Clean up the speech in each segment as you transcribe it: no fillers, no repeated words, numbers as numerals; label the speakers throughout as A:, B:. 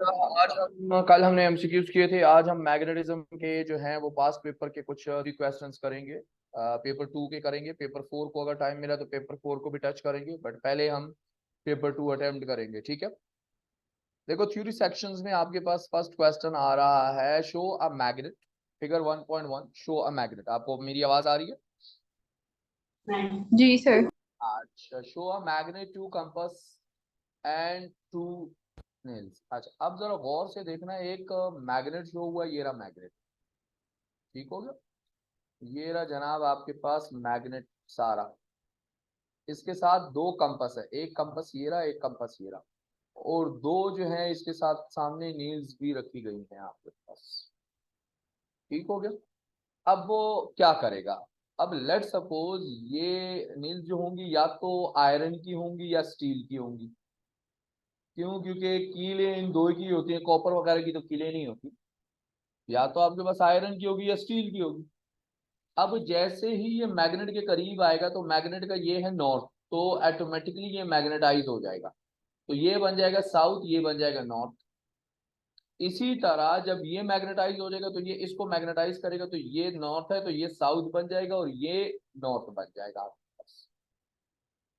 A: आज हम कल हमने एमसीक्यूज किए थे। आज हम मैग्नेटिज्म के जो हैं वो पास्ट पेपर के कुछ क्वेश्चंस करेंगे। पेपर 2 के करेंगे। पेपर 4 को अगर टाइम मिला तो पेपर 4 को भी टच करेंगे, बट पहले हम पेपर 2 अटेम्प्ट करेंगे। ठीक है। देखो थ्योरी सेक्शंस में आपके पास फर्स्ट क्वेश्चन आ रहा है, show a magnet. Figure 1.1, show a magnet. आपको मेरी आवाज आ रही है?
B: जी सर।
A: अच्छा, show a magnet to compass and two nails. अच्छा, अब जरा गौर से देखना, एक मैग्नेट शो हुआ, ये रहा मैग्नेट। ठीक हो गया। ये रहा जनाब आपके पास मैग्नेट सारा। इसके साथ दो कंपास है, एक कंपास ये रहा, एक कंपास ये रहा, और दो जो है इसके साथ सामने नील्स भी रखी गई हैं आपके पास। ठीक हो गया। अब वो क्या करेगा? अब लेट सपोज ये नील्स जो होंगी या तो आयरन की होंगी या स्टील की होंगी। क्यों? क्योंकि कीलें इन दो की होती हैं, कॉपर वगैरह की तो कीलें नहीं होती। या तो आपके पास आयरन की होगी या स्टील की होगी। अब जैसे ही ये मैग्नेट के करीब आएगा तो मैग्नेट का ये है नॉर्थ, तो ऑटोमेटिकली ये मैग्नेटाइज हो जाएगा। तो ये बन जाएगा साउथ, ये बन जाएगा नॉर्थ। इसी तरह जब ये मैग्नेटाइज हो जाएगा तो ये इसको मैग्नेटाइज करेगा, तो ये नॉर्थ है तो ये साउथ बन जाएगा और ये नॉर्थ बन जाएगा आपके पास।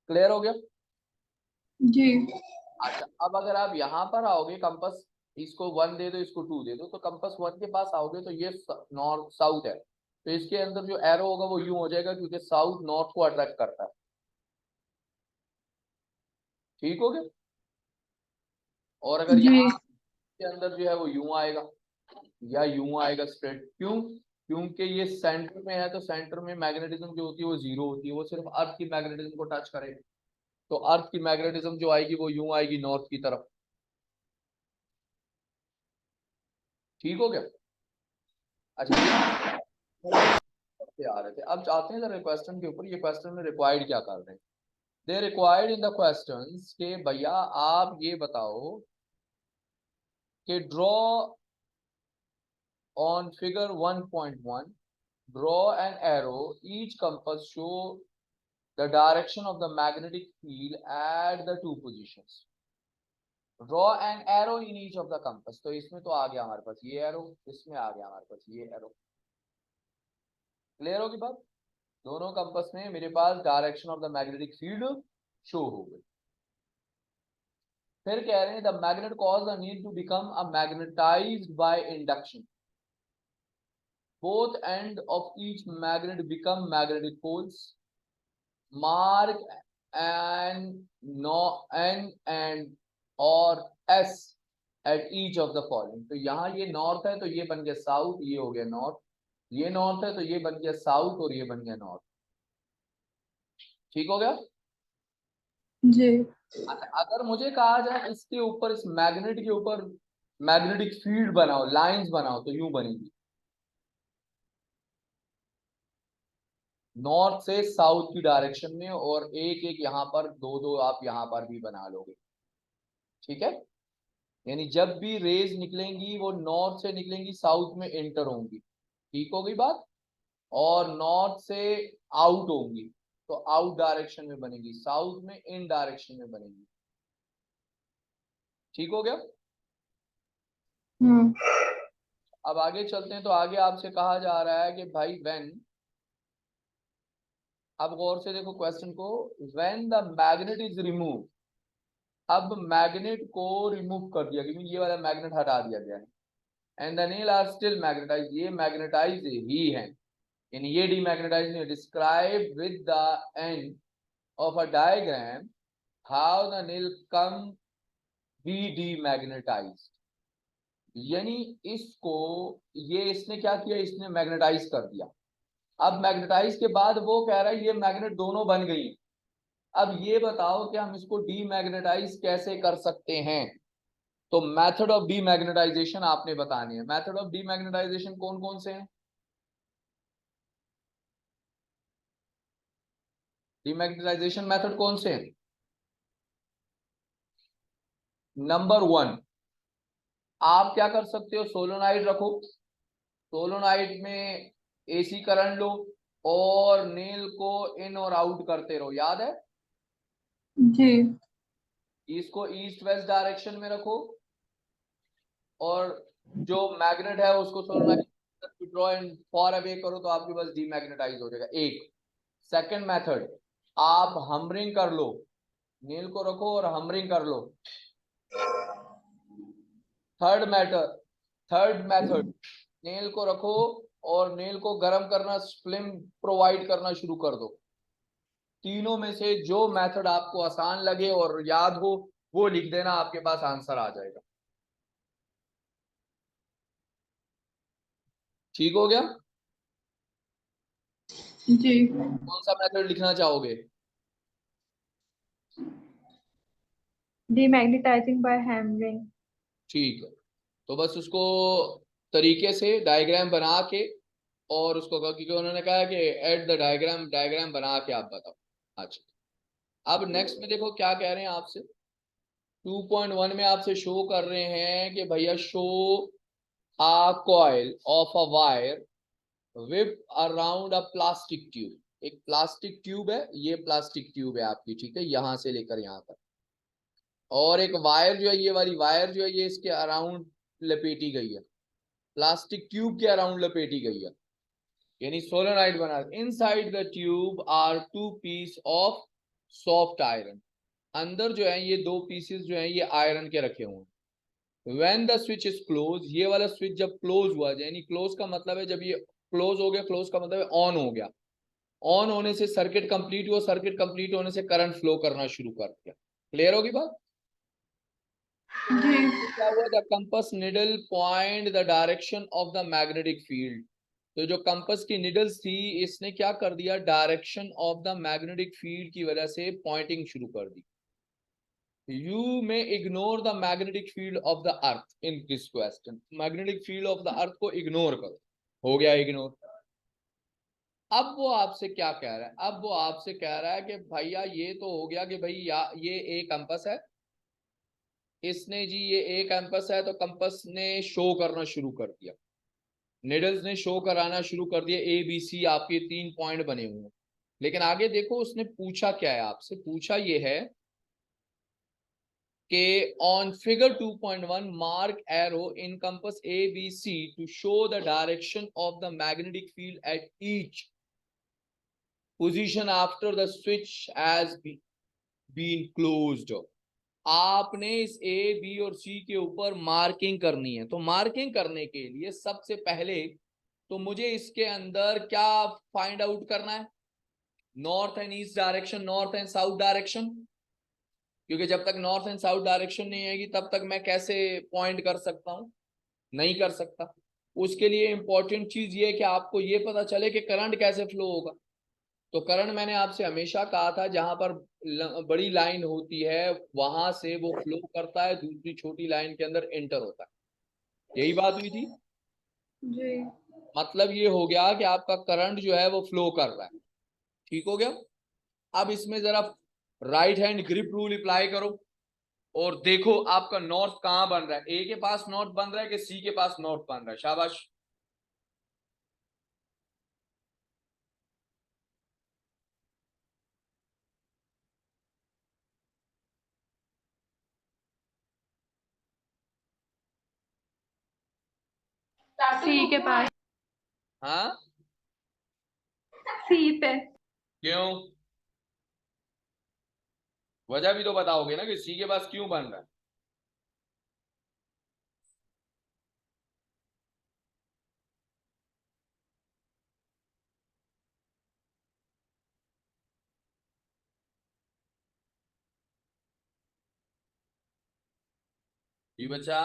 A: क्लियर हो गया?
B: जी।
A: अच्छा, अब अगर आप यहाँ पर आओगे, कंपास इसको 1 दे दो, इसको 2 दे दो, तो कंपास 1 के पास आओगे तो ये नॉर्थ साउथ है, तो इसके अंदर जो एरो होगा वो यूं हो जाएगा, क्योंकि साउथ नॉर्थ को अट्रैक्ट करता है। ठीक हो गया। और अगर
B: जी।
A: यहाँ के अंदर जो है वो यूं आएगा या यूं आएगा स्ट्रेट। क्यों? क्योंकि ये सेंटर में है, तो सेंटर में मैग्नेटिज्म जो होती है वो जीरो होती है, वो सिर्फ अर्थ की मैग्नेटिज्म को टच करेगा। तो अर्थ की मैग्नेटिज्म जो आएगी वो यूं आएगी नॉर्थ की तरफ। ठीक हो गया। अच्छा, ये आ रहे थे। अब आते हैं जरा क्वेश्चन के ऊपर। ये क्वेश्चन में रिक्वायर्ड क्या कर रहे हैं? They required in the questions के भैया आप ये बताओ कि draw on figure 1.1, draw an arrow, each compass show the direction of the magnetic field at the two positions. Draw an arrow in each of the compass. तो इसमें तो आ गया हमारे पास ये एरो, इसमें आ गया हमारे पास ये एरो। क्लियर होगी बात? दोनों कंपास में मेरे पास direction of the magnetic field show हो गई। फिर कह रहे हैं the magnet cause the need to become a magnetised by induction. Both end of each magnet become magnetic poles. Mark and no n and और s at each of the following। तो यहाँ ये नॉर्थ है तो ये बन गया south, ये हो गया नॉर्थ। ये नॉर्थ है तो ये बन गया साउथ और ये बन गया नॉर्थ। ठीक हो गया।
B: जी।
A: अच्छा, अगर मुझे कहा जाए इसके ऊपर, इस मैग्नेट के ऊपर मैग्नेटिक फील्ड बनाओ, लाइंस बनाओ, तो यूं बनेगी। नॉर्थ से साउथ की डायरेक्शन में, और एक एक यहाँ पर, दो दो आप यहाँ पर भी बना लोगे। ठीक है। यानी जब भी रेज निकलेंगी वो नॉर्थ से निकलेंगी, साउथ में एंटर होंगी। ठीक हो गई बात? और नॉर्थ से आउट होंगी तो आउट डायरेक्शन में बनेगी, साउथ में इन डायरेक्शन में बनेगी। ठीक हो गया।
B: हम्म।
A: अब आगे चलते हैं। तो आगे आपसे कहा जा रहा है कि भाई व्हेन, अब गौर से देखो क्वेश्चन को, when the magnet is remove. अब मैग्नेट को रिमूव कर दिया, क्योंकि ये वाला मैग्नेट हटा दिया गया है। And the nails are still magnetise, ये मैग्नेटाइज ही है, यानी ये डीमैग्नेटाइज नहीं। Describe with the end of a diagram how the nail can be demagnetise. यानी इसको, ये इसने क्या किया, इसने मैग्नेटाइज कर दिया। अब मैग्नेटाइज के बाद वो कह रहा है ये मैग्नेट दोनों बन गई। अब ये बताओ कि हम इसको डीमैग्नेटाइज कैसे कर सकते हैं। तो मेथड ऑफ डीमैग्नेटाइजेशन आपने बतानी है। मेथड ऑफ डीमैग्नेटाइजेशन कौन कौन से हैं? डीमैग्नेटाइजेशन मेथड कौन से हैं? नंबर 1, आप क्या कर सकते हो, सोलोनाइड रखो। सोलोनाइड में एसी करंट लो और नेल को इन और आउट करते रहो। याद है?
B: जी।
A: इसको ईस्ट वेस्ट डायरेक्शन में रखो और जो मैग्नेट है उसको solar magnet withdraw and for away करो तो आपके पास डीमैग्नेटाइज हो जाएगा। एक सेकंड मेथड, आप हमरिंग कर लो, नेल को रखो और हमरिंग कर लो। थर्ड मेथड नेल को रखो और नेल को गर्म करना, फ्लेम प्रोवाइड करना शुरू कर दो। तीनों में से जो मेथड आपको आसान लगे और याद हो वो लिख देना, आपके पास आंसर आ जाएगा। ठीक हो गया?
B: जी।
A: कौन सा मेथड लिखना चाहोगे?
B: Demagnetising by hammering.
A: ठीक है, तो बस उसको तरीके से डायग्राम बना के और उसको क्योंकि उन्होंने कहा कि एट द डायग्राम, डायग्राम बना के आप बताओ। अच्छा, अब नेक्स्ट में देखो क्या कह रहे हैं आपसे। 2.1 में आपसे शो कर रहे हैं कि भैया show a coil of a wire whipped around a plastic tube। एक प्लास्टिक ट्यूब है, ये प्लास्टिक ट्यूब है आपकी, ठीक है, यहां से लेकर यहां तक। और एक वायर जो है, ये वाली वायर जो है ये इसके अराउंड लपेटी गई है, प्लास्टिक ट्यूब के अराउंड लपेटी गई है, यानी सोलेनोइड बना। Inside the tube are two piece of soft iron. अंदर जो है ये दो पीसेस जो है ये आयरन के रखे हुए हैं। When the switch is closed, ये वाला स्विच जब क्लोज हुआ, यानी क्लोज का मतलब है जब ये क्लोज हो गया, क्लोज का मतलब है ऑन हो गया। ऑन होने से सर्किट कंप्लीट हुआ, सर्किट कंप्लीट होने से करंट फ्लो करना शुरू कर दिया। क्लियर होगी बात?
B: जी।
A: क्या हुआ? The compass needle point the direction of the magnetic field. तो जो कंपास की निडल्स थी इसने क्या कर दिया, direction of the magnetic field की वजह से पॉइंटिंग शुरू कर दी। You may ignore the magnetic field of the earth in this question। Magnetic field of the earth को इग्नोर करो। हो गया इग्नोर। अब वो आपसे क्या कह रहा है? अब वो आपसे कह रहा है कि भैया ये तो हो गया कि भाई ये एक कंपास है, इसने जी ये एक कंपास है तो कंपास ने शो करना शुरू कर दिया, निडल्स ने शो कराना शुरू कर दिया। ए बी सी आपके 3 पॉइंट बने हुए हैं। लेकिन आगे देखो उसने पूछा क्या है आपसे, पूछा ये है कि on figure 2.1 mark arrow in compass ABC to show the direction of the magnetic field at each position after the switch has been closed। आपने इस ए बी और सी के ऊपर मार्किंग करनी है। तो मार्किंग करने के लिए सबसे पहले तो मुझे इसके अंदर क्या फाइंड आउट करना है, north and east direction, north and south direction. क्योंकि जब तक नॉर्थ एंड साउथ डायरेक्शन नहीं आएगी तब तक मैं कैसे पॉइंट कर सकता हूं, नहीं कर सकता। उसके लिए इंपॉर्टेंट चीज ये है कि आपको ये पता चले कि करंट कैसे फ्लो होगा। तो करंट मैंने आपसे हमेशा कहा था जहां पर बड़ी लाइन होती है वहां से वो फ्लो करता है, दूसरी छोटी लाइन के अंदर एंटर होता है। यही बात हुई थी।
B: जी।
A: मतलब ये हो गया कि आपका करंट जो है वो फ्लो कर रहा है। ठीक हो गया? अब इसमें जरा right hand grip rule apply करो और देखो आपका नॉर्थ कहां बन रहा है। ए के पास नॉर्थ बन रहा है कि सी के पास नॉर्थ बन रहा है? शाबाश।
B: सी के पास।
A: हाँ,
B: सी पे।
A: क्यों? वजह भी तो बताओगे ना कि सी के पास क्यों बन रहा है। ये बच्चा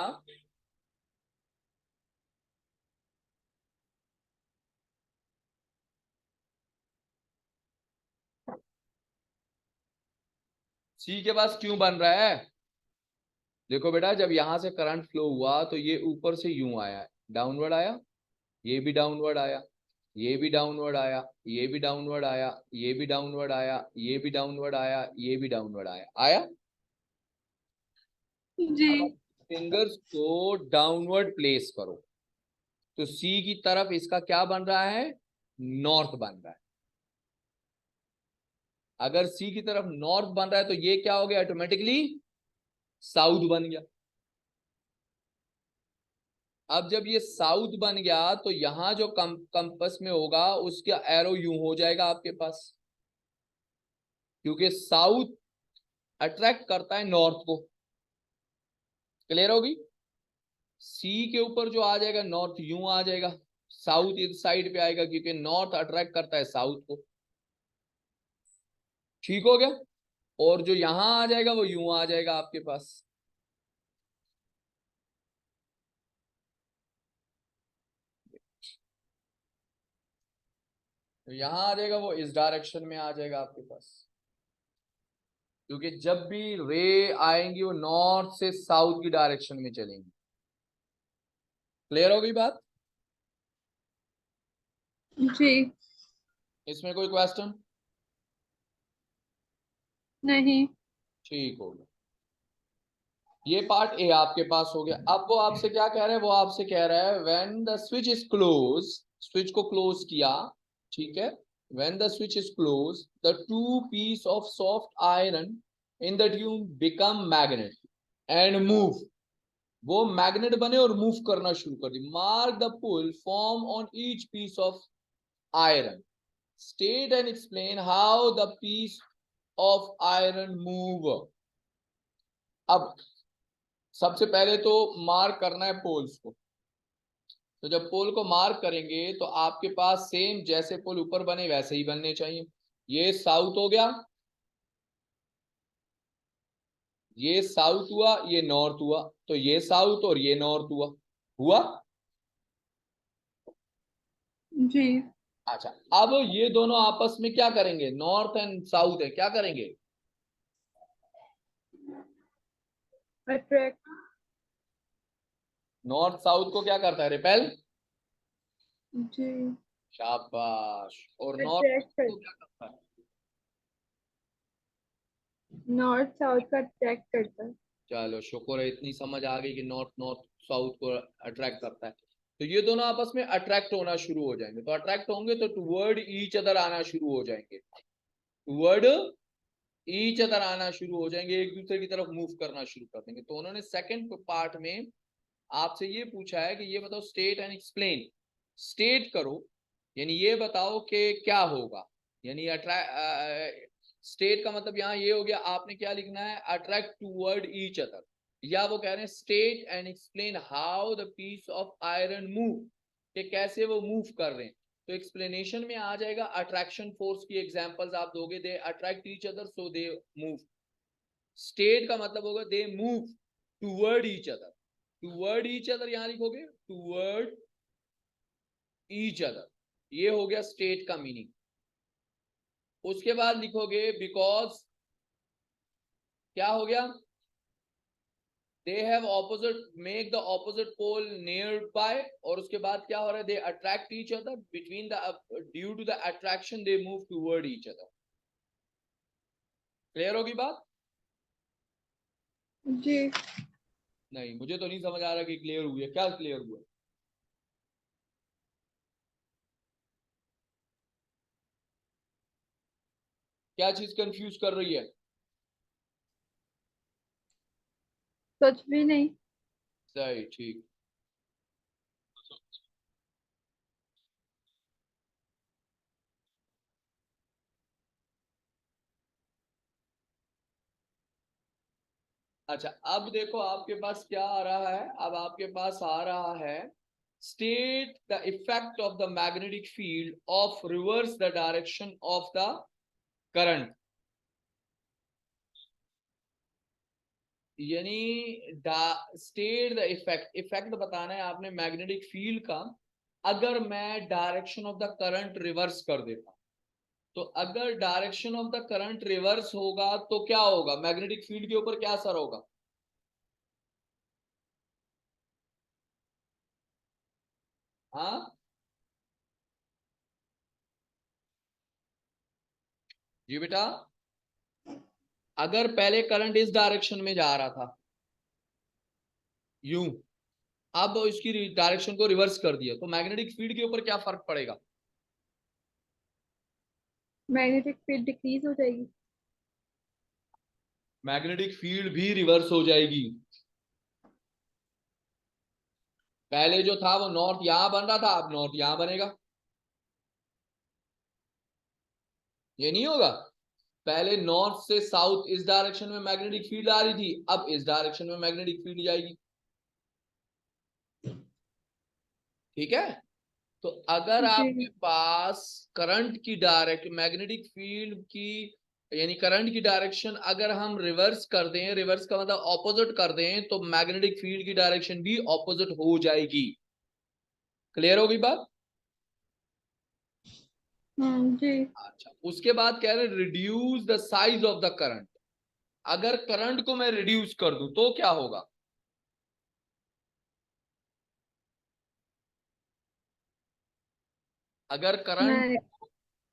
A: सी के पास क्यों बन रहा है? देखो बेटा, जब यहां से करंट फ्लो हुआ तो ये ऊपर से यूं आया, डाउनवर्ड आया, ये भी डाउनवर्ड आया, ये भी डाउनवर्ड आया, ये भी डाउनवर्ड आया, ये भी डाउनवर्ड आया, ये भी डाउनवर्ड आया, ये भी डाउनवर्ड आया, आया।
B: जी।
A: अब फिंगर्स को डाउनवर्ड प्लेस करो तो सी की तरफ इसका क्या बन रहा है, नॉर्थ बन रहा है। अगर सी की तरफ नॉर्थ बन रहा है तो ये क्या हो गया, ऑटोमेटिकली साउथ बन गया। अब जब ये साउथ बन गया तो यहां जो कंपस में होगा उसका एरो यूं हो जाएगा आपके पास, क्योंकि साउथ अट्रैक्ट करता है नॉर्थ को। क्लियर होगी? सी के ऊपर जो आ जाएगा नॉर्थ यूं आ जाएगा, साउथ इस साइड पे आएगा क्योंकि नॉर्थ अट्रैक्ट करता है साउथ को। ठीक हो गया? और जो यहां आ जाएगा वो यूं आ जाएगा आपके पास। तो यहां आ जाएगा वो इस डायरेक्शन में आ जाएगा आपके पास, क्योंकि जब भी रे आएंगी वो नॉर्थ से साउथ की डायरेक्शन में चलेंगी। क्लियर हो गई बात?
B: जी।
A: इसमें कोई क्वेश्चन?
B: नहीं।
A: ठीक हो गया, ये पार्ट ए आपके पास हो गया। अब वो आपसे क्या कह रहा है? वो आपसे कह रहा है when the switch is close, switch को क्लोज किया, ठीक है, when the switch is close the two piece of soft iron in the tube become magnet and move. वो मैग्नेट बने और मूव करना शुरू कर दी। Mark the pull form on each piece of iron, state and explain how the piece of iron move. अब सबसे पहले तो मार्क करना है पोल्स को। तो जब पोल को मार्क करेंगे तो आपके पास सेम जैसे पोल ऊपर बने वैसे ही बनने चाहिए। ये साउथ हो गया, ये साउथ हुआ, ये नॉर्थ हुआ, तो ये साउथ और ये नॉर्थ हुआ। हुआ?
B: जी।
A: अच्छा, अब ये दोनों आपस में क्या करेंगे? नॉर्थ एंड साउथ है, क्या करेंगे?
B: अट्रैक्ट।
A: नॉर्थ साउथ को क्या करता है? रिपेल।
B: जी।
A: शाबाश। और नॉर्थ
B: अट्रैक्ट कर,
A: को क्या करता है?
B: नॉर्थ साउथ का अट्रैक्ट करता है।
A: चलो शुक्र है, इतनी समझ आ गई कि नॉर्थ नॉर्थ साउथ को अट्रैक्ट करता है। तो ये दोनों आपस में अट्रैक्ट होना शुरू हो जाएंगे। तो अट्रैक्ट होंगे तो टुवर्ड ईच अदर आना शुरू हो जाएंगे, टुवर्ड ईच अदर आना शुरू हो जाएंगे, एक दूसरे की तरफ मूव करना शुरू कर देंगे। तो उन्होंने सेकंड पार्ट में आपसे ये पूछा है कि ये बताओ, स्टेट एंड एक्सप्लेन। स्टेट करो, यानी ये बताओ कि क्या होगा। यानी अट्रैक्ट, स्टेट का मतलब यहाँ ये हो गया, आपने क्या लिखना है? Attract toward each other. या वो कह रहे हैं state and explain how the piece of iron move, कि कैसे वो मूव कर रहे हैं। तो एक्सप्लेनेशन में आ जाएगा अट्रैक्शन फोर्स की एग्जांपल्स आप दोगे, दे attract each other so they move. State का मतलब होगा दे move toward each other. Toward each other यहां लिखोगे, टूवर्ड ईच अदर, ये हो गया स्टेट का मीनिंग। उसके बाद लिखोगे बिकॉज, क्या हो गया? They have opposite, make the opposite pole near by. और उसके बाद क्या हो रहा है? They attract each other, between the due to the attraction they move toward each other. Clear होगी बात?
B: जी।
A: नहीं, मुझे तो नहीं समझ आ रहा कि क्लियर हुई है। क्या क्लियर हुआ? क्या चीज कंफ्यूज कर रही है?
B: कुछ भी नहीं।
A: सही, ठीक। अच्छा, अब देखो आपके पास क्या आ रहा है। अब आपके पास आ रहा है state the effect of the magnetic field of reverse the direction of the current. यानी स्टेट द इफेक्ट, इफेक्ट बताना है आपने मैग्नेटिक फील्ड का, अगर मैं direction of the current reverse कर देता। तो अगर direction of the current reverse होगा तो क्या होगा? मैग्नेटिक फील्ड के ऊपर क्या असर होगा? हाँ जी बेटा, अगर पहले करंट इस डायरेक्शन में जा रहा था यूं, अब इसकी डायरेक्शन को रिवर्स कर दिया, तो मैग्नेटिक फील्ड के ऊपर क्या फर्क पड़ेगा?
B: मैग्नेटिक फील्ड डिक्रीज हो जाएगी।
A: मैग्नेटिक फील्ड भी रिवर्स हो जाएगी। पहले जो था वो नॉर्थ यहां बन रहा था, अब नॉर्थ यहां बनेगा। ये नहीं होगा? पहले नॉर्थ से साउथ इस डायरेक्शन में मैग्नेटिक फील्ड आ रही थी, अब इस डायरेक्शन में मैग्नेटिक फील्ड जाएगी। ठीक है? तो अगर आपके
B: जी।
A: पास करंट की डायरेक्ट मैग्नेटिक फील्ड की, यानी करंट की डायरेक्शन अगर हम रिवर्स कर दें, रिवर्स का मतलब ऑपोजिट कर दें, तो मैग्नेटिक फील्ड की डायरेक्शन भी ऑपोजिट हो जाएगी। क्लियर होगी बात?
B: जी।
A: अच्छा, उसके बाद कह रहे हैं reduce the size of the current. अगर करंट को मैं रिड्यूस कर दूं तो क्या होगा? अगर करंट
B: मैं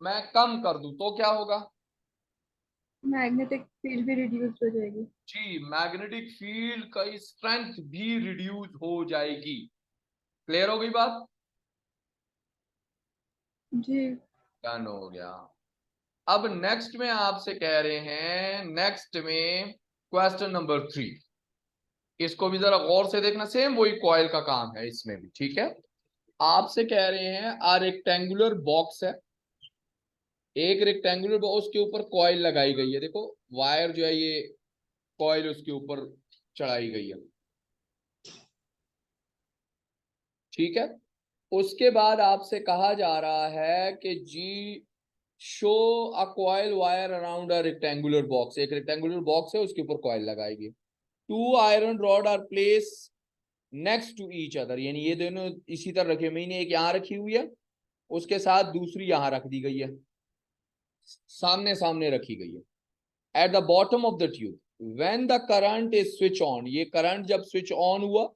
A: मैं कम कर दूं तो क्या होगा?
B: मैग्नेटिक फील्ड भी रिड्यूस हो जाएगी।
A: जी, मैग्नेटिक फील्ड का स्ट्रेंथ भी रिड्यूस हो जाएगी। क्लियर हो गई बात?
B: जी।
A: डन हो गया। अब नेक्स्ट में आपसे कह रहे हैं, नेक्स्ट में क्वेश्चन नंबर 3। इसको भी जरा गौर से देखना, सेम वही कॉइल का काम है इसमें भी। ठीक है? आपसे कह रहे हैं आ रेक्टेंगुलर बॉक्स है, एक रेक्टेंगुलर बॉक्स के ऊपर कॉइल लगाई गई है। देखो वायर जो है ये कॉइल उसके ऊपर चढ़ाई गई है। ठीक है? उसके बाद आपसे कहा जा रहा है कि जी show a coil wire around a rectangular box. एक रेक्टेंगुलर बॉक्स है, उसके ऊपर कॉइल लगाएगी। Two iron rod are place next to each other, यानी ये दोनों इसी तरह रखे हुए, मैंने एक यहां रखी हुई है, उसके साथ दूसरी यहां रख दी गई है, सामने सामने रखी गई है। At the bottom of the tube when the current is switch on, ये करंट जब स्विच ऑन हुआ,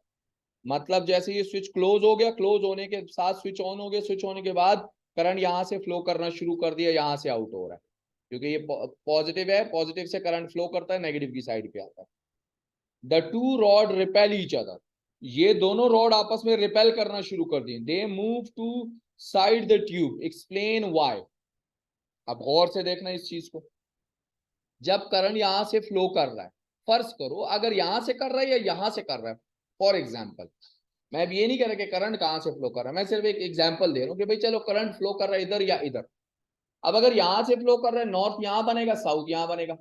A: मतलब जैसे ये स्विच क्लोज हो गया, क्लोज होने के साथ स्विच ऑन हो गया, स्विच होने के बाद करंट यहां से फ्लो करना शुरू कर दिया, यहां से आउट हो रहा है, क्योंकि ये पॉजिटिव है, पॉजिटिव से करंट फ्लो करता है, नेगेटिव की साइड पे आता है। The two rod repel each other, ये दोनों रॉड आपस में रिपेल करना शुरू कर दिए। They move to side the tube, explain why. अब गौर से देखना इस चीज को। जब करंट यहां से फ्लो कर रहा है, फर्ज करो अगर यहां से कर रहा है या यहां से कर रहा है, फॉर एग्जाम्पल, मैं अब ये नहीं कह रहा कि करंट कहां से फ्लो कर रहा है, मैं सिर्फ एक एग्जांपल दे रहा हूं कि भाई चलो करंट फ्लो कर रहा है इधर या इधर। अब अगर यहां से फ्लो कर रहा है, नॉर्थ यहां बनेगा, साउथ यहां बनेगा।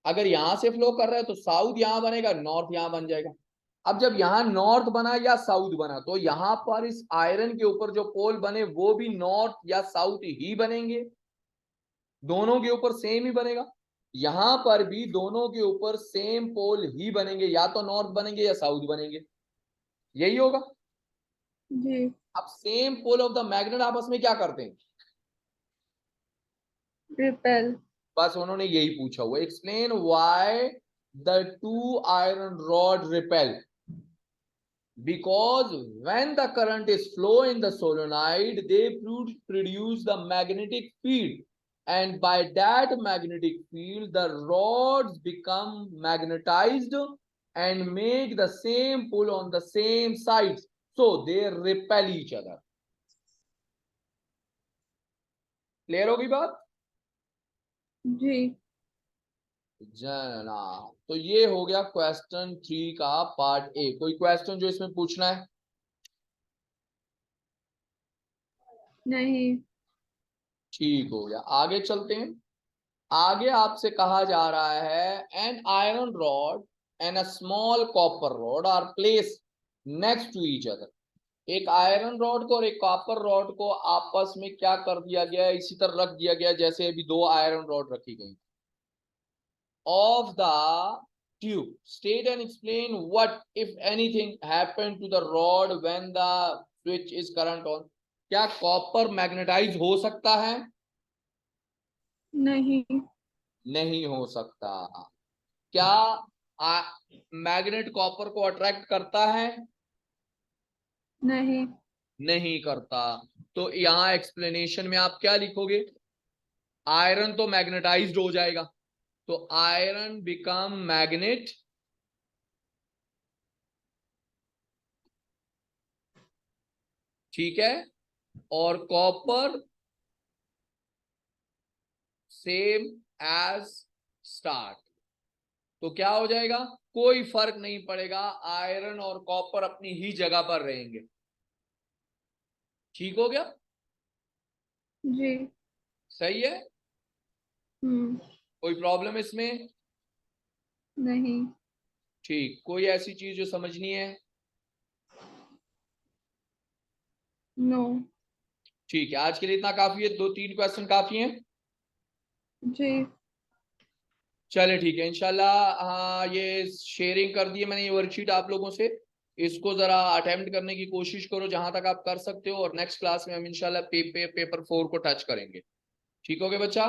A: अगर यहां से फ्लो कर रहा है तो साउथ यहां बनेगा, नॉर्थ यहां बन जाएगा। अब जब यहां नॉर्थ बना या साउथ बना, तो यहां पर इस आयरन के ऊपर जो पोल बने वो भी नॉर्थ या साउथ ही बनेंगे, दोनों के ऊपर सेम ही बनेगा। यहां पर भी दोनों के ऊपर सेम पोल ही बनेंगे, या तो नॉर्थ बनेंगे या साउथ बनेंगे, यही होगा।
B: जी।
A: अब same pole of the magnet आपस में क्या करते हैं?
B: रिपेल।
A: बस उन्होंने यही पूछा हुआ, explain why the two iron rod repel. Because when the current is flow in the solenoid, they produce the magnetic field, and by that magnetic field, the rods become magnetized and make the same pull on the same sides, so they repel each other. Clear होगी बात?
B: जी।
A: जना, तो ये हो गया question 3 का part A. कोई question जो इसमें पूछना है?
B: नहीं।
A: ठीक हो गया, आगे चलते हैं। आगे आपसे कहा जा रहा है an iron rod and a small copper rod are place next to each other. एक आयरन रॉड को और एक कॉपर रॉड को आपस में क्या कर दिया गया है, इसी तरह रख दिया गया जैसे अभी दो आयरन रॉड रखी गई। Of the tube state and explain what if anything happen to the rod when the switch is current on. क्या कॉपर मैग्नेटाइज हो सकता है?
B: नहीं।
A: नहीं हो सकता। क्या मैग्नेट कॉपर को अट्रैक्ट करता है?
B: नहीं।
A: नहीं करता। तो यहां एक्सप्लेनेशन में आप क्या लिखोगे? आयरन तो मैग्नेटाइज्ड हो जाएगा, तो आयरन बिकम मैग्नेट, ठीक है, और कॉपर सेम एज स्टार्ट। तो क्या हो जाएगा? कोई फर्क नहीं पड़ेगा, आयरन और कॉपर अपनी ही जगह पर रहेंगे। ठीक हो गया?
B: जी।
A: सही है? कोई प्रॉब्लम इसमें?
B: नहीं।
A: ठीक, कोई ऐसी चीज जो समझनी है?
B: नो।
A: ठीक है, आज के लिए इतना काफी है, 2-3 क्वेश्चन काफी हैं।
B: जी।
A: चले ठीक है इंशाल्लाह। हाँ, ये शेयरिंग कर दी है मैंने ये वर्कशीट आप लोगों से, इसको जरा अटेम्प्ट करने की कोशिश करो जहां तक आप कर सकते हो, और नेक्स्ट क्लास में हम इंशाल्लाह पेपर 4 को टच करेंगे। ठीक हो गया बच्चा?